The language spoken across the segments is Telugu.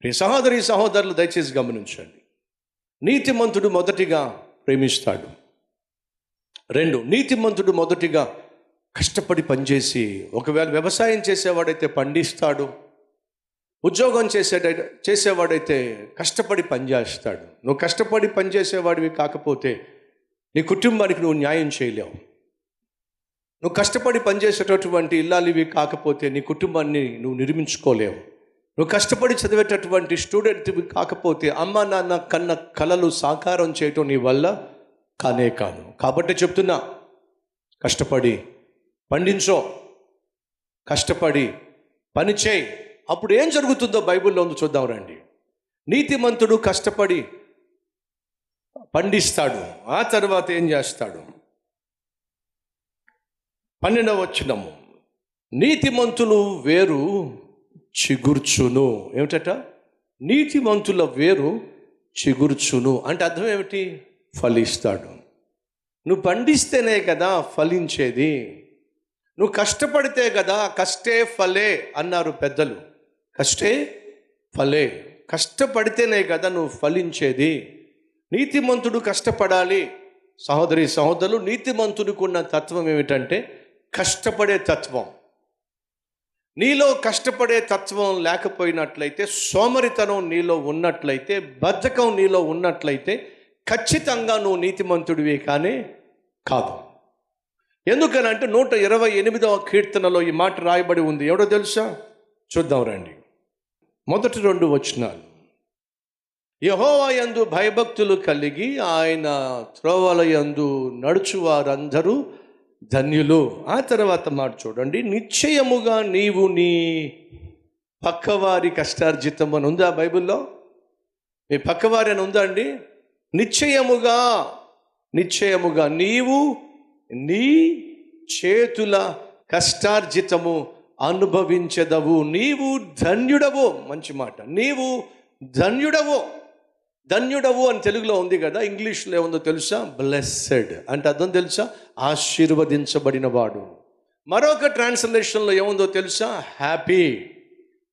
ప్రియ సహోదరి సహోదరులు దయచేసి గమనించండి. నీతిమంతుడు మొదటిగా ప్రేమిస్తాడు. 2, నీతిమంతుడు మొదటిగా కష్టపడి పనిచేసి, ఒకవేళ వ్యవసాయం చేసేవాడైతే పండిస్తాడు, ఉద్యోగం చేసేవాడైతే కష్టపడి పనిచేస్తాడు. నువ్వు కష్టపడి పనిచేసేవాడివి కాకపోతే నీ కుటుంబానికి నువ్వు న్యాయం చేయలేవు. నువ్వు కష్టపడి పనిచేసేటటువంటి ఇల్లాలివి కాకపోతే నీ కుటుంబాన్ని నువ్వు నిర్మించుకోలేవు. నువ్వు కష్టపడి చదివేటటువంటి స్టూడెంట్వి కాకపోతే అమ్మ నాన్న కన్న కలలు సాకారం చేయటం నీ వల్ల కానే కాదు. కాబట్టి చెప్తున్నా, కష్టపడి పండించో, కష్టపడి పని చేయి. అప్పుడు ఏం జరుగుతుందో బైబిల్లో ఉంది, చూద్దాం రండి. నీతిమంతుడు కష్టపడి పండిస్తాడు, ఆ తర్వాత ఏం చేస్తాడు? 12వ వచనము, నీతిమంతులు వేరు చిగుర్చును. ఏమిటట? నీతిమంతుల వేరు చిగుర్చును అంటే అర్థం ఏమిటి? ఫలిస్తాడు. నువ్వు పండిస్తేనే కదా ఫలించేది. నువ్వు కష్టపడితే కదా, కష్టే ఫలే అన్నారు పెద్దలు. కష్టే ఫలే, కష్టపడితేనే కదా నువ్వు ఫలించేది. నీతిమంతుడు కష్టపడాలి. సహోదరి సహోదరులు, నీతిమంతుడికి ఉన్న తత్వం ఏమిటంటే కష్టపడే తత్వం. నీలో కష్టపడే తత్వం లేకపోయినట్లయితే, సోమరితనం నీలో ఉన్నట్లయితే, బద్ధకం నీలో ఉన్నట్లయితే ఖచ్చితంగా నువ్వు నీతిమంతుడివి కానీ కాదు. ఎందుకనంటే 128వ కీర్తనలో ఈ మాట రాయబడి ఉంది. ఎవడో తెలుసా? చూద్దాం రండి. మొదటి 2 వచనాలు. యెహోవా యందు భయభక్తులు కలిగి ఆయన త్రోవల యందు నడుచువారందరూ ధన్యులు. ఆ తర్వాత మాట చూడండి, నిశ్చయముగా నీవు నీ పక్కవారి కష్టార్జితం అని ఉందా బైబిల్లో? మీ పక్కవారి అని ఉందా అండి? నిశ్చయముగా, నిశ్చయముగా నీవు నీ చేతుల కష్టార్జితము అనుభవించదవు, నీవు ధన్యుడవు. మంచి మాట. నీవు ధన్యుడవు. ధన్యుడవు అని తెలుగులో ఉంది కదా, ఇంగ్లీష్లో ఏముందో తెలుసా? బ్లెస్సెడ్ అంటే అర్థం తెలుసా? ఆశీర్వదించబడిన వాడు. మరొక ట్రాన్స్లేషన్లో ఏముందో తెలుసా? Happy.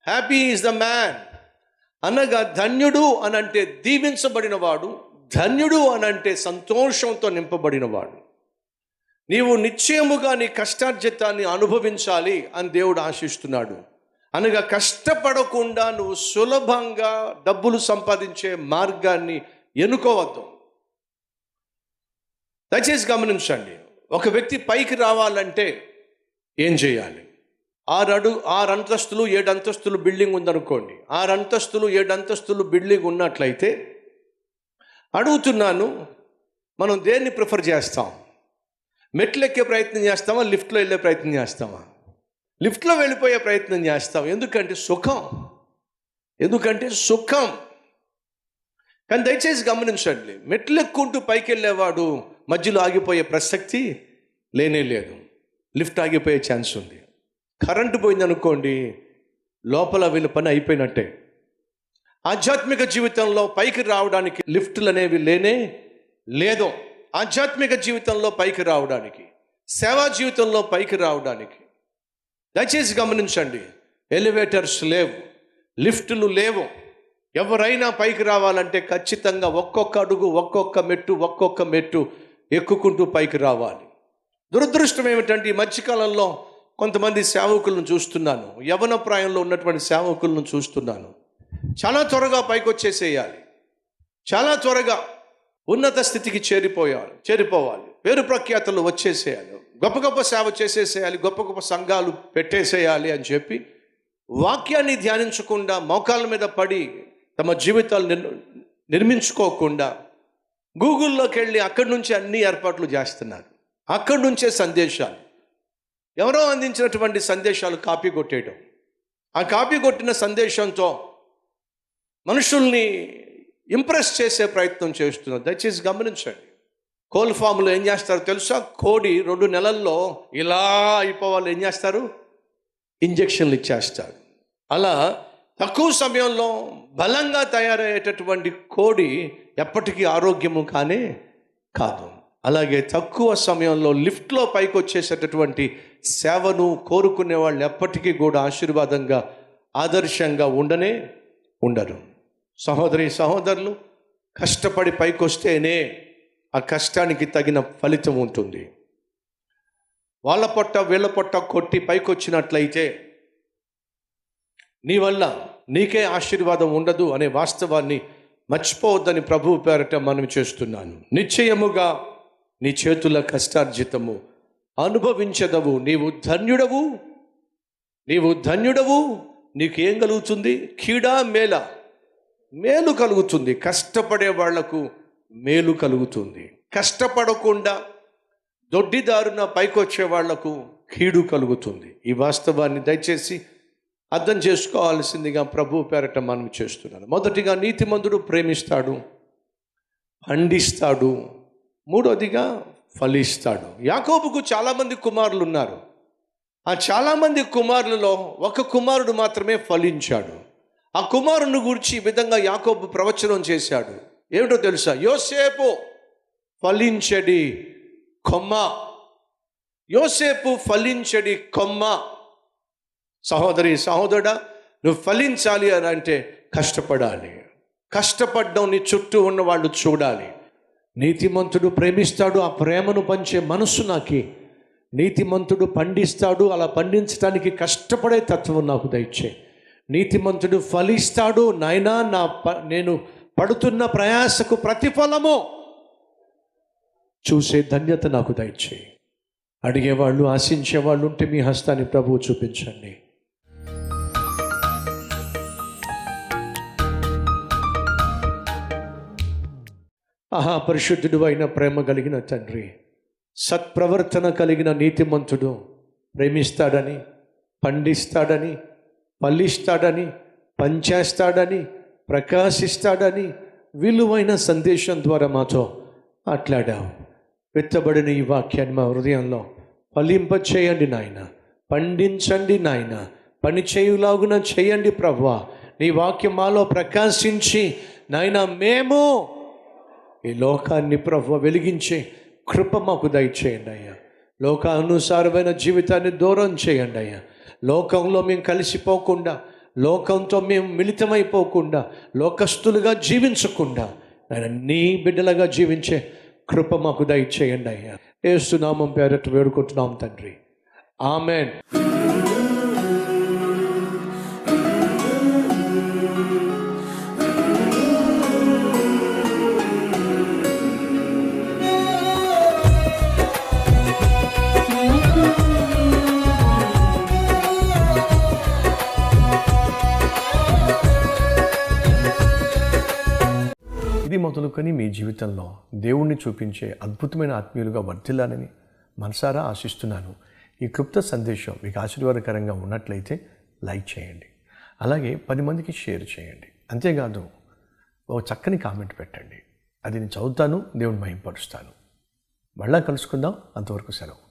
Happy is the man. అనగా ధన్యుడు అనంటే దీవించబడిన వాడు, ధన్యుడు అనంటే సంతోషంతో నింపబడినవాడు. నీవు నిశ్చయముగా నీ కష్టార్జితాన్ని అనుభవించాలి అని దేవుడు ఆశిస్తున్నాడు. అనగా కష్టపడకుండా నువ్వు సులభంగా డబ్బులు సంపాదించే మార్గాన్ని ఎన్నుకోవద్దు. దయచేసి గమనించండి. ఒక వ్యక్తి పైకి రావాలంటే ఏం చేయాలి? 6 అంతస్తులు 7 అంతస్తులు బిల్డింగ్ ఉందనుకోండి. 6 అంతస్తులు 7 అంతస్తులు బిల్డింగ్ ఉన్నట్లయితే అడుగుతున్నాను, మనం దేన్ని ప్రిఫర్ చేస్తాం? మెట్లు ఎక్కే ప్రయత్నం చేస్తామా? లిఫ్ట్లో వెళ్ళే ప్రయత్నం చేస్తామా? లిఫ్ట్లో వెళ్ళిపోయే ప్రయత్నం చేస్తాం. ఎందుకంటే సుఖం. కానీ దయచేసి గమనించండి, మెట్లు ఎక్కుంటూ పైకి వెళ్ళేవాడు మధ్యలో ఆగిపోయే ప్రసక్తి లేనే లేదు. లిఫ్ట్ ఆగిపోయే ఛాన్స్ ఉంది. కరెంటు పోయిందనుకోండి, లోపల వీళ్ళ పని అయిపోయినట్టే. ఆధ్యాత్మిక జీవితంలో పైకి రావడానికి లిఫ్టులు అనేవి లేనే లేదు. ఆధ్యాత్మిక జీవితంలో పైకి రావడానికి, సేవా జీవితంలో పైకి రావడానికి దయచేసి గమనించండి, ఎలివేటర్స్ లేవు, లిఫ్టులు లేవు. ఎవరైనా పైకి రావాలంటే ఖచ్చితంగా ఒక్కొక్క అడుగు, ఒక్కొక్క మెట్టు ఎక్కుకుంటూ పైకి రావాలి. దురదృష్టం ఏమిటంటే ఈ మధ్యకాలంలో కొంతమంది సేవకులను చూస్తున్నాను, యవ్వన ప్రాయంలో ఉన్నటువంటి సేవకులను చూస్తున్నాను. చాలా త్వరగా పైకి వచ్చేసేయాలి, చాలా త్వరగా ఉన్నత స్థితికి చేరిపోవాలి, పేరు ప్రఖ్యాతలు వచ్చేసేయాలి, గొప్ప సేవ చేసేసేయాలి, గొప్ప సంఘాలు పెట్టేసేయాలి అని చెప్పి వాక్యాన్ని ధ్యానించకుండా, మోకాళ్ళ మీద పడి తమ జీవితాలు నిర్మించుకోకుండా గూగుల్లోకి వెళ్ళి అక్కడి నుంచి అన్ని ఏర్పాట్లు చేస్తున్నారు. అక్కడి నుంచే సందేశాలు, ఎవరో అందించినటువంటి సందేశాలు కాపీ కొట్టేయడం, ఆ కాపీ కొట్టిన సందేశంతో మనుషుల్ని ఇంప్రెస్ చేసే ప్రయత్నం చేస్తున్నారు. దయచేసి గమనించండి. కోల్ ఫామ్లో ఏం చేస్తారు తెలుసా? కోడి 2 నెలల్లో ఇలా అయిపోవాలి, ఏం చేస్తారు? ఇంజక్షన్లు ఇచ్చేస్తారు. అలా తక్కువ సమయంలో బలంగా తయారయ్యేటటువంటి కోడి ఎప్పటికీ ఆరోగ్యము కానే కాదు. అలాగే తక్కువ సమయంలో లిఫ్ట్లో పైకి వచ్చేసేటటువంటి సేవను కోరుకునే వాళ్ళు ఎప్పటికీ కూడా ఆశీర్వాదంగా, ఆదర్శంగా ఉండరు. సహోదరులు, కష్టపడి పైకొస్తేనే ఆ కష్టానికి తగిన ఫలితం ఉంటుంది. వాళ్ళ పొట్ట వీళ్ళ పొట్ట కొట్టి పైకొచ్చినట్లయితే నీ వల్ల నీకే ఆశీర్వాదం ఉండదు అనే వాస్తవాన్ని మర్చిపోవద్దని ప్రభువు పేరట మనం చేస్తున్నాను. నిశ్చయముగా నీ చేతుల కష్టార్జితము అనుభవించదవు. నీవు ధన్యుడవు. నీకేం కలుగుతుంది? కీడా మేలు కలుగుతుంది. కష్టపడే వాళ్లకు మేలు కలుగుతుంది. కష్టపడకుండా దొడ్డిదారున పైకొచ్చే వాళ్లకు కీడు కలుగుతుంది. ఈ వాస్తవాన్ని దయచేసి అర్థం చేసుకోవాల్సిందిగా ప్రభు పేరట మనం చేస్తున్నాను. మొదటిగా నీతిమంతుడు ప్రేమిస్తాడు, పండిస్తాడు. మూడోదిగా ఫలిస్తాడు. యాకోబుకు చాలామంది కుమారులు ఉన్నారు. ఆ చాలామంది కుమారులలో ఒక కుమారుడు మాత్రమే ఫలించాడు. ఆ కుమారుని గురించి ఈ విధంగా యాకోబు ప్రవచనం చేశాడు. ఏమిటో తెలుసా? యోసేపు ఫలించడి కొమ్మ. యోసేపు ఫలించడి కొమ్మ. సహోదరుడా, నువ్వు ఫలించాలి అని అంటే కష్టపడాలి. కష్టపడడం నీ చుట్టూ ఉన్న వాళ్ళు చూడాలి. నీతిమంతుడు ప్రేమిస్తాడు, ఆ ప్రేమను పంచే మనస్సు నాకి. నీతిమంతుడు పండిస్తాడు, అలా పండించడానికి కష్టపడే తత్వం నాకు దయచే. నీతిమంతుడు ఫలిస్తాడు, నాయనా నేను పడుతున్న ప్రయాసకు ప్రతిఫలము చూసే ధన్యత నాకు దయచేయి. అడిగేవాళ్ళు, ఆశించేవాళ్ళు ఉంటే మీ హస్తాన్ని ప్రభువు చూపించండి. పరిశుద్ధుడు అయిన ప్రేమ కలిగిన తండ్రి, సత్ప్రవర్తన కలిగిన నీతిమంతుడు ప్రేమిస్తాడని, పండిస్తాడని, ఫలిస్తాడని, పంచేస్తాడని, ప్రకాశిస్తాడని విలువైన సందేశం ద్వారా మాతో మాట్లాడావు. విత్తబడిన ఈ వాక్యాన్ని మా హృదయంలో ఫలింపచేయండి నాయన. పండించండి నాయన. పని చేయులాగున చేయండి ప్రభువా. నీ వాక్యం మాలో ప్రకాశించి నాయన మేము ఈ లోకాన్ని ప్రభువా వెలిగించే కృప మాకు దయచేయండి అయ్యా. లోకానుసారమైన జీవితాన్ని దూరం చేయండి అయ్యా. లోకంలో మేము కలిసిపోకుండా, లోకంతో మేము మిళితమైపోకుండా, లోకస్తులుగా జీవించకుండా నాయన నీ బిడ్డలుగా జీవించే కృప మాకు దయచేయండి అయ్యా. యేసు నామం పేరట వేడుకుంటున్నాం తండ్రి. ఆమెన్. ఇది మొదలుకొని మీ జీవితంలో దేవుణ్ణి చూపించే అద్భుతమైన ఆత్మీయులుగా వర్ధిల్లాలని మనసారా ఆశిస్తున్నాను. ఈ క్లుప్త సందేశం మీకు ఆశీర్వాదకరంగా ఉన్నట్లయితే లైక్ చేయండి, అలాగే 10 మందికి షేర్ చేయండి. అంతేకాదు ఓ చక్కని కామెంట్ పెట్టండి. అది నేను చదువుతాను, దేవుని మహిమపరుస్తాను. మళ్ళా కలుసుకుందాం. అంతవరకు సెలవు.